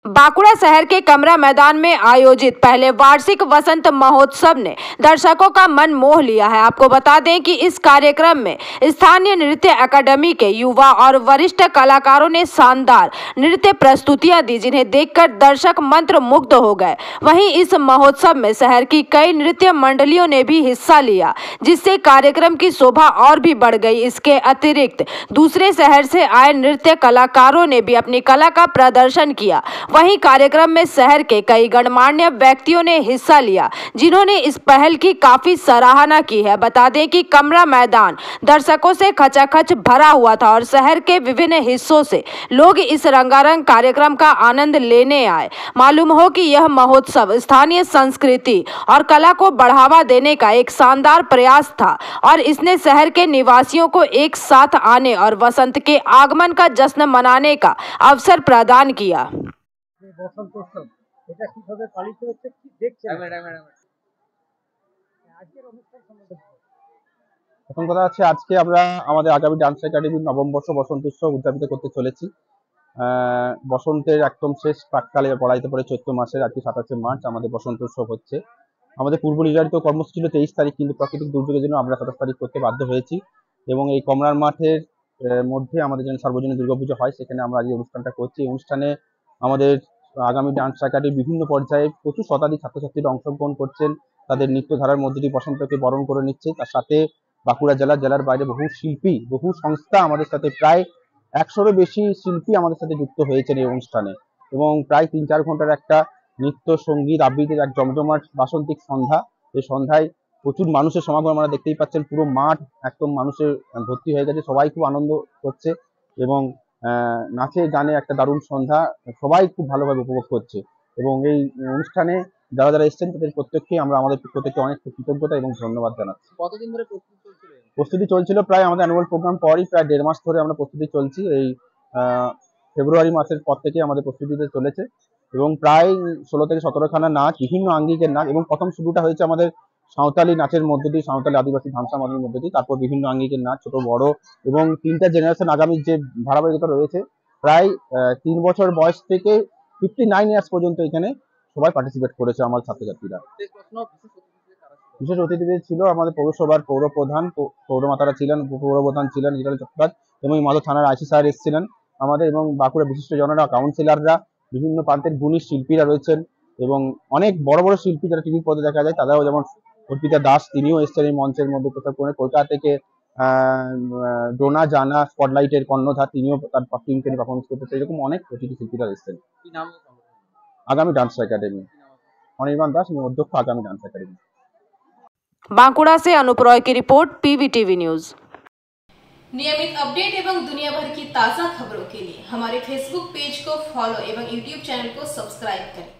बांकुड़ा शहर के कमरा मैदान में आयोजित पहले वार्षिक वसंत महोत्सव ने दर्शकों का मन मोह लिया है। आपको बता दें कि इस कार्यक्रम में स्थानीय नृत्य अकादमी के युवा और वरिष्ठ कलाकारों ने शानदार नृत्य प्रस्तुतियां दी, जिन्हें देखकर दर्शक मंत्र मुग्ध हो गए। वहीं इस महोत्सव में शहर की कई नृत्य मंडलियों ने भी हिस्सा लिया, जिससे कार्यक्रम की शोभा और भी बढ़ गई। इसके अतिरिक्त दूसरे शहर से आए नृत्य कलाकारों ने भी अपनी कला का प्रदर्शन किया। वहीं कार्यक्रम में शहर के कई गणमान्य व्यक्तियों ने हिस्सा लिया, जिन्होंने इस पहल की काफी सराहना की है। बता दें कि कमरा मैदान दर्शकों से खचाखच भरा हुआ था और शहर के विभिन्न हिस्सों से लोग इस रंगारंग कार्यक्रम का आनंद लेने आए। मालूम हो कि यह महोत्सव स्थानीय संस्कृति और कला को बढ़ावा देने का एक शानदार प्रयास था और इसने शहर के निवासियों को एक साथ आने और वसंत के आगमन का जश्न मनाने का अवसर प्रदान किया। বসন্ত উৎসব এটা কিভাবে পালিত হচ্ছে কি দেখছেন? আজকের অনুষ্ঠান সম্বন্ধে প্রথম কথা হচ্ছে আজকে আমরা আমাদের আগামী ডান্স একাডেমির নবম বর্ষ বসন্ত উৎসব উদযাপিত করতে চলেছি। বসন্তের একদম শেষ প্রাককালে পড়াইতে পড়ে চৈত্র মাসের আজকে 27শে মার্চ আমাদের বসন্ত উৎসব হচ্ছে। আমাদের পূর্ব নির্ধারিত কর্মসূচি ছিল 23 তারিখ, কিন্তু প্রাকৃতিক দুর্যোগের জন্য আমরা 27 তারিখ করতে বাধ্য হয়েছি এবং এই কমলার মাঠের মধ্যে আমাদের যেন সর্বজনীন দুর্গাপুজো হয়, সেখানে আমরা আজকে অনুষ্ঠানটা করছি। এই অনুষ্ঠানে আমাদের আগামী ডান্স একাডেমি বিভিন্ন পর্যায়ে প্রচুর শতাধিক ছাত্রছাত্রীরা অংশগ্রহণ করছেন, তাদের নৃত্যধারার মধ্যে দিয়ে বসন্তকে বরণ করে নিচ্ছে। তার সাথে বাঁকুড়া জেলার বাইরে বহু শিল্পী, বহু সংস্থা আমাদের সাথে, প্রায় 100-এরও বেশি শিল্পী আমাদের সাথে যুক্ত হয়েছেন এই অনুষ্ঠানে এবং প্রায় 3-4 ঘন্টার একটা নৃত্য সঙ্গীত আবৃত্তির এক জমজমাট বাসন্তিক সন্ধ্যা। এই সন্ধ্যায় প্রচুর মানুষের সমাগম আপনারা দেখতেই পাচ্ছেন, পুরো মাঠ একদম মানুষের ভর্তি হয়ে গেছে, সবাই খুব আনন্দ করছে এবং নাচে গানে একটা দারুণ সন্ধ্যা, সবাই খুব ভালোভাবে উপভোগ করছে এবং এই অনুষ্ঠানে যারা যারা এসেছেন তাদের প্রত্যেককে আমরা আমাদের পক্ষ থেকে অনেক কৃতজ্ঞতা এবং ধন্যবাদ জানাচ্ছি। কতদিন ধরে প্রস্তুতি চলছিল? প্রায় আমাদের অ্যানুয়াল প্রোগ্রাম পরই প্রায় 1.5 মাস ধরে আমরা প্রস্তুতি চলছি। এই ফেব্রুয়ারি মাসের পর থেকে আমাদের প্রস্তুতিতে চলেছে এবং প্রায় 16 থেকে 17 খানা নাচ, বিভিন্ন আঙ্গিকের নাচ এবং প্রথম শুরুটা হয়েছে আমাদের সাঁওতালি নাচের মধ্যে দিয়ে, সাঁওতালি আদিবাসী ধামসা মাদের মধ্যে দিয়ে, তারপর বিভিন্ন আঙ্গিকের নাচ, ছোট বড় এবং 3টা জেনারেশন আগামী যে ধারাবাহিকতা রয়েছে, প্রায় 3 বছর বয়স থেকে 59 ইয়ার্স পর্যন্ত এখানে সবাই পার্টিসিপেট করেছে আমার ছাত্রছাত্রীরা। বিশেষ অতিথিদের ছিল আমাদের পৌরসভার পৌরপ্রধান, পৌরমাতারা ছিলেন, উপপৌরপ্রধান ছিলেন হিরাল চট্টোপাধ্যায় এবং মাধব থানার আইসি স্যার এসেছিলেন আমাদের, এবং বাঁকুড়া বিশিষ্ট জনেরা, কাউন্সিলররা, বিভিন্ন প্রান্তের গুণী শিল্পীরা রয়েছেন এবং অনেক বড় বড় শিল্পী যারা টিভির পর্দায় দেখা যায় তারাও, যেমন অর্পিতা দাস, তিনিও এসেছেন এই মঞ্চের মধ্যে প্রচার করে। কলকাতা থেকে ডোনা জানা, স্পটলাইটের কর্ণধার, তিনিও তার টিমকে নিয়ে পারফরমেন্স করতেছে। এরকম অনেক অতিথি শিল্পীরা এসেছেন। আগামী ডান্স একাডেমি, অনির্বাণ দাস, অধ্যক্ষ, আগামী डांस एकेडमी। बांकुड़ा से अनूप रॉय की रिपोर्ट, PVTV न्यूज। नियमित अपडेट एवं दुनिया भर की ताज़ा खबरों के लिए हमारे फेसबुक पेज को फॉलो एवं यूट्यूब चैनल को सब्सक्राइब करें।